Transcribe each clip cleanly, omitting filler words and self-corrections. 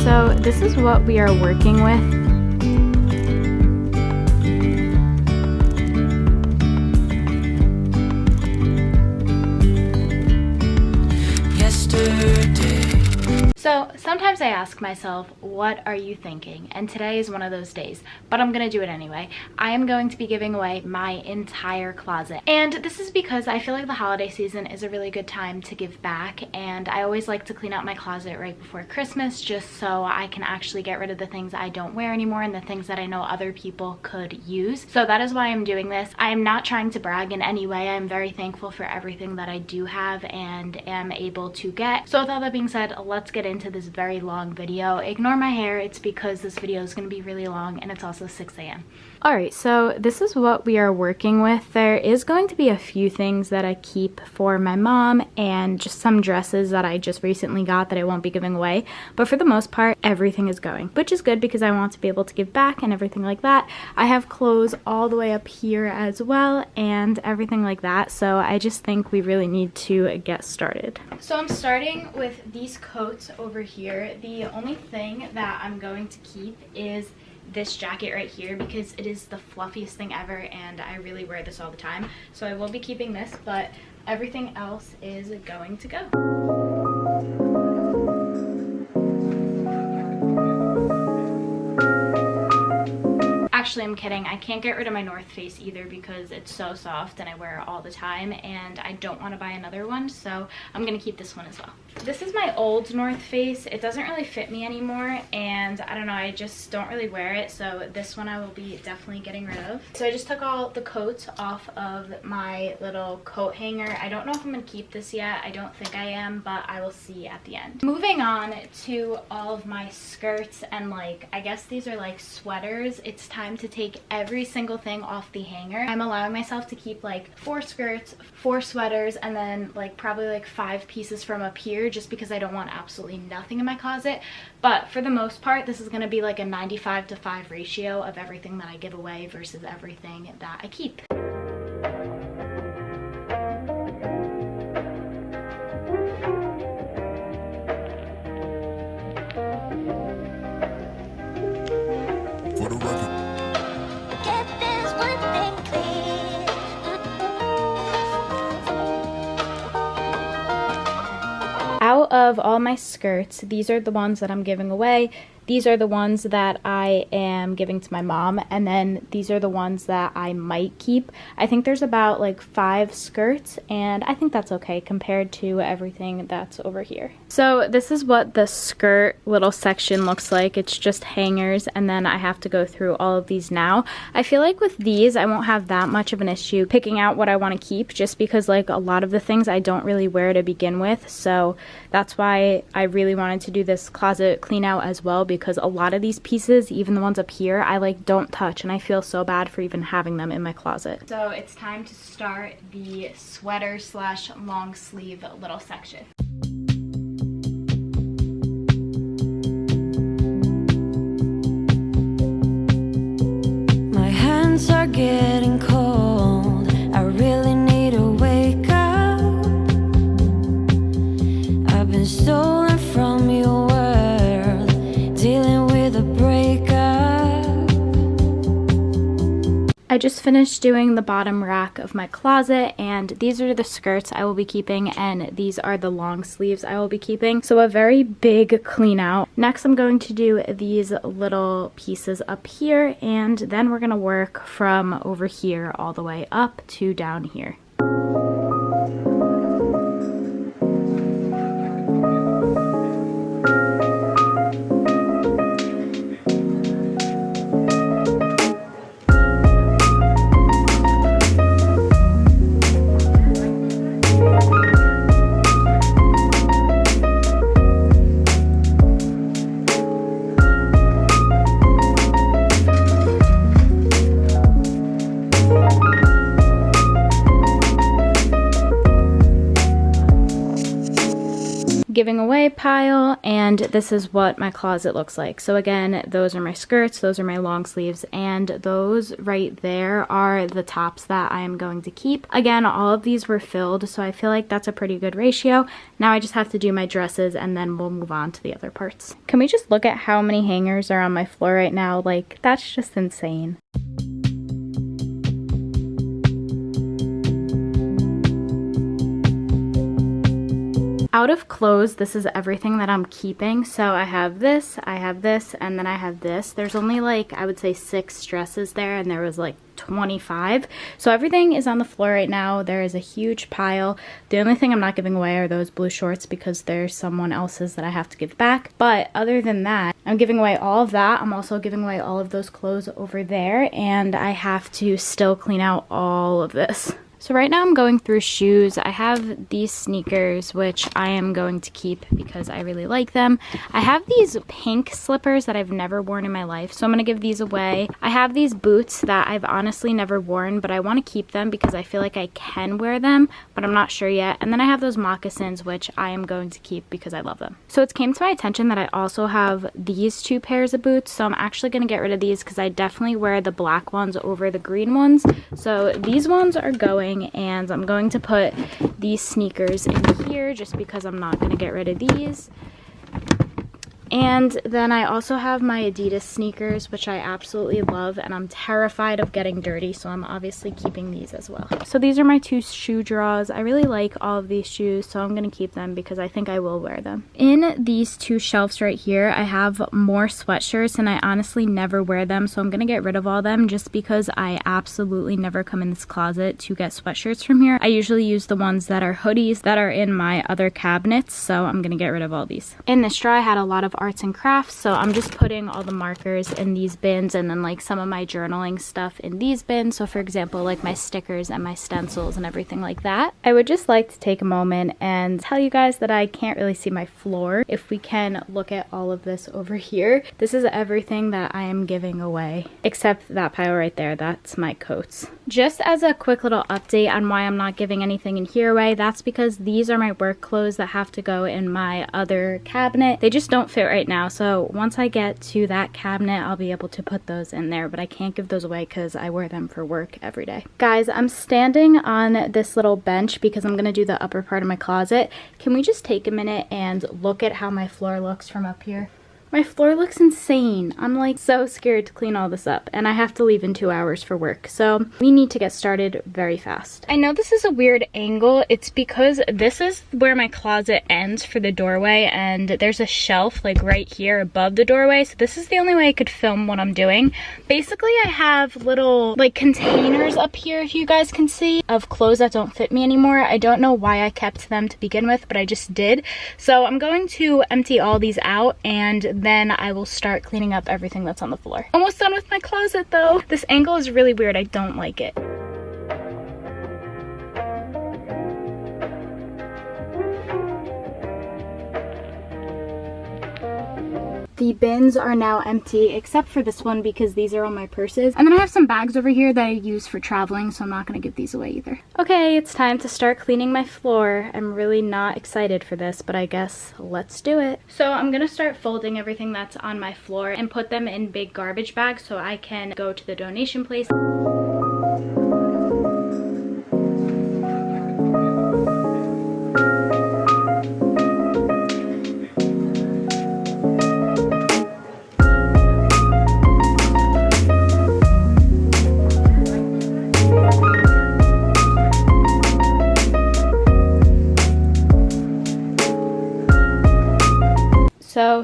so this is what we are working with. So sometimes I ask myself, what are you thinking? And today is one of those days, but I'm gonna do it anyway. I am going to be giving away my entire closet. And this is because I feel like the holiday season is a really good time to give back, and I always like to clean out my closet right before Christmas just so I can actually get rid of the things I don't wear anymore and the things that I know other people could use. So that is why I'm doing this. I am not trying to brag in any way. I'm very thankful for everything that I do have and am able to get. So with all that being said, let's get into this very long video. Ignore my hair, it's because this video is going to be really long and it's also 6 a.m. Alright, so this is what we are working with. There is going to be a few things that I keep for my mom and just some dresses that I just recently got that I won't be giving away. But for the most part, everything is going, which is good because I want to be able to give back and everything like that. I have clothes all the way up here as well and everything like that. So I just think we really need to get started. So I'm starting with these coats over here. The only thing that I'm going to keep is this jacket right here because it is the fluffiest thing ever and I really wear this all the time. So I will be keeping this, but everything else is going to go. Actually, I'm kidding. I can't get rid of my North Face either because it's so soft and I wear it all the time and I don't want to buy another one, so I'm gonna keep this one as well. This is my old North Face. It doesn't really fit me anymore and I don't know, I just don't really wear it, so this one I will be definitely getting rid of. So I just took all the coats off of my little coat hanger. I don't know if I'm gonna keep this yet. I don't think I am, but I will see at the end. Moving on to all of my skirts and like, I guess these are like sweaters. It's time to take every single thing off the hanger. I'm allowing myself to keep like 4 skirts, 4 sweaters, and then like probably like 5 pieces from up here just because I don't want absolutely nothing in my closet. But for the most part, this is going to be like a 95-to-5 ratio of everything that I give away versus everything that I keep. Out of all my skirts, these are the ones that I'm giving away. These are the ones that I am giving to my mom, and then these are the ones that I might keep. I think there's about like 5 skirts, and I think that's okay compared to everything that's over here. So this is what the skirt little section looks like. It's just hangers, and then I have to go through all of these now. I feel like with these, I won't have that much of an issue picking out what I want to keep just because like a lot of the things I don't really wear to begin with. So that's why I really wanted to do this closet clean out as well, because a lot of these pieces, even the ones up here, I like don't touch and I feel so bad for even having them in my closet. So it's time to start the sweater slash long sleeve little section. My hands are getting cold. I really need to wake up. I've been stolen from your world, dealing with a breakup. I just finished doing the bottom rack of my closet, and these are the skirts I will be keeping and these are the long sleeves I will be keeping. So a very big clean out. Next I'm going to do these little pieces up here, and then we're going to work from over here all the way up to down here. giving away pile, and this is what my closet looks like. So again, those are my skirts, those are my long sleeves, and those right there are the tops that I am going to keep. Again, all of these were filled, so I feel like that's a pretty good ratio. Now I just have to do my dresses and then we'll move on to the other parts. Can we just look at how many hangers are on my floor right now? Like, that's just insane. Out of clothes, this is everything that I'm keeping. So I have this, and then I have this. There's only like, I would say 6 dresses there, and there was like 25. So everything is on the floor right now. There is a huge pile. The only thing I'm not giving away are those blue shorts because they're someone else's that I have to give back. But other than that, I'm giving away all of that. I'm also giving away all of those clothes over there, and I have to still clean out all of this. So right now I'm going through shoes. I have these sneakers, which I am going to keep because I really like them. I have these pink slippers that I've never worn in my life, so I'm gonna give these away. I have these boots that I've honestly never worn, but I wanna keep them because I feel like I can wear them, but I'm not sure yet. And then I have those moccasins, which I am going to keep because I love them. So it's came to my attention that I also have these 2 pairs of boots, so I'm actually gonna get rid of these because I definitely wear the black ones over the green ones. So these ones are going, and I'm going to put these sneakers in here just because I'm not going to get rid of these. And then I also have my Adidas sneakers, which I absolutely love, and I'm terrified of getting dirty, so I'm obviously keeping these as well. So these are my 2 shoe drawers. I really like all of these shoes, so I'm going to keep them because I think I will wear them. In these 2 shelves right here, I have more sweatshirts, and I honestly never wear them, so I'm going to get rid of all them just because I absolutely never come in this closet to get sweatshirts from here. I usually use the ones that are hoodies that are in my other cabinets, so I'm going to get rid of all these. In this drawer, I had a lot of arts and crafts, so I'm just putting all the markers in these bins, and then like some of my journaling stuff in these bins. So for example, like my stickers and my stencils and everything like that. I would just like to take a moment and tell you guys that I can't really see my floor. If we can look at all of this over here, this is everything that I am giving away, except that pile right there. That's my coats. Just as a quick little update on why I'm not giving anything in here away, that's because these are my work clothes that have to go in my other cabinet. They just don't fit right now, so once I get to that cabinet, I'll be able to put those in there, but I can't give those away because I wear them for work every day. Guys, I'm standing on this little bench because I'm gonna do the upper part of my closet. Can we just take a minute and look at how my floor looks from up here? My floor looks insane. I'm like so scared to clean all this up, and I have to leave in 2 hours for work, so we need to get started very fast. I know this is a weird angle. It's because this is where my closet ends for the doorway, and there's a shelf like right here above the doorway, so this is the only way I could film what I'm doing. Basically, I have little like containers up here, if you guys can see, of clothes that don't fit me anymore. I don't know why I kept them to begin with, but I just did. So I'm going to empty all these out, and then I will start cleaning up everything that's on the floor. Almost done with my closet though. This angle is really weird. I don't like it. The bins are now empty except for this one because these are all my purses. And then I have some bags over here that I use for traveling, so I'm not gonna give these away either. Okay, it's time to start cleaning my floor. I'm really not excited for this, but I guess let's do it. So I'm gonna start folding everything that's on my floor and put them in big garbage bags so I can go to the donation place.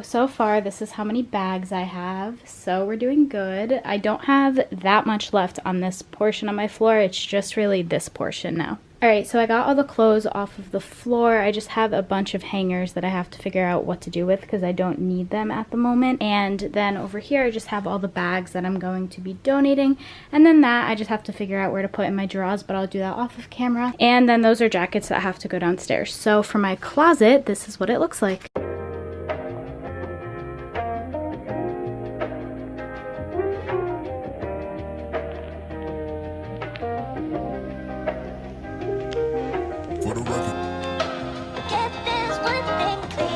So far, this is how many bags I have. So we're doing good. I don't have that much left on this portion of my floor. It's just really this portion now. Alright, so I got all the clothes off of the floor. I just have a bunch of hangers that I have to figure out what to do with because I don't need them at the moment. And then over here, I just have all the bags that I'm going to be donating. And then that, I just have to figure out where to put in my drawers, but I'll do that off of camera. And then those are jackets that have to go downstairs. So for my closet, this is what it looks like. For the record. Get this one thing clear.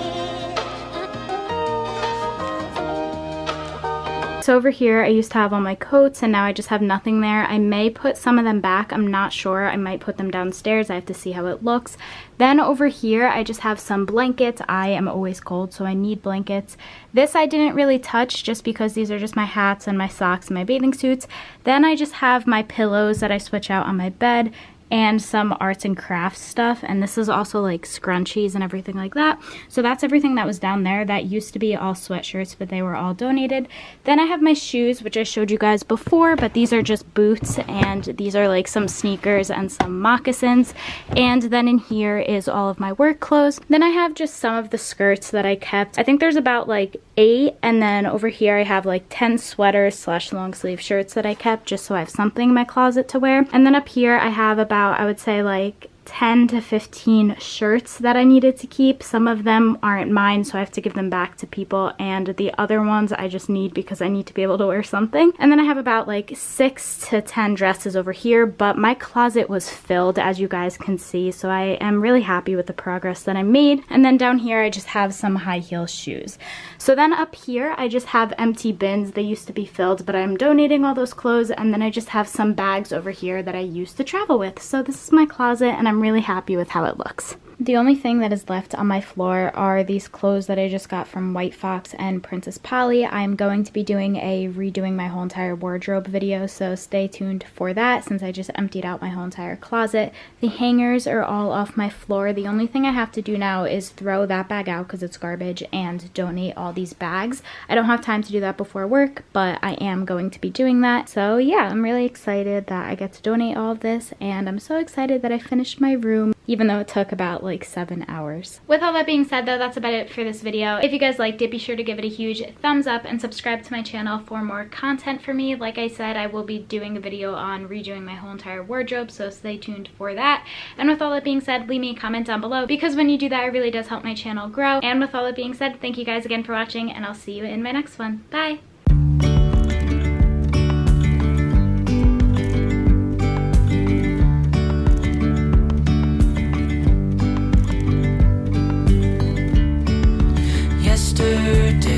So over here, I used to have all my coats and now I just have nothing there. I may put some of them back. I'm not sure. I might put them downstairs. I have to see how it looks. Then over here, I just have some blankets. I am always cold, so I need blankets. This I didn't really touch just because these are just my hats and my socks and my bathing suits. Then I just have my pillows that I switch out on my bed and some arts and crafts stuff, and this is also like scrunchies and everything like that. So that's everything that was down there. That used to be all sweatshirts, but they were all donated. Then I have my shoes, which I showed you guys before, but these are just boots, and these are like some sneakers and some moccasins. And then in here is all of my work clothes. Then I have just some of the skirts that I kept. I think there's about like 8, and then over here I have like 10 sweaters slash long sleeve shirts that I kept just so I have something in my closet to wear. And then up here I have about, I would say, like 10 to 15 shirts that I needed to keep. Some of them aren't mine, so I have to give them back to people, and the other ones I just need because I need to be able to wear something. And then I have about like 6 to 10 dresses over here, but my closet was filled, as you guys can see, so I am really happy with the progress that I made. And then down here I just have some high heel shoes. So then up here I just have empty bins. They used to be filled, but I'm donating all those clothes. And then I just have some bags over here that I used to travel with. So this is my closet, and I'm really happy with how it looks. The only thing that is left on my floor are these clothes that I just got from White Fox and Princess Polly. I'm going to be doing a redoing my whole entire wardrobe video, so stay tuned for that since I just emptied out my whole entire closet. The hangers are all off my floor. The only thing I have to do now is throw that bag out because it's garbage and donate all these bags. I don't have time to do that before work, but I am going to be doing that. So yeah, I'm really excited that I get to donate all of this, and I'm so excited that I finished my room, even though it took about like 7 hours. With all that being said though, that's about it for this video. If you guys liked it, be sure to give it a huge thumbs up and subscribe to my channel for more content for me. Like I said, I will be doing a video on redoing my whole entire wardrobe, so stay tuned for that. And with all that being said, leave me a comment down below because when you do that, it really does help my channel grow. And with all that being said, thank you guys again for watching, and I'll see you in my next one. Bye! Yesterday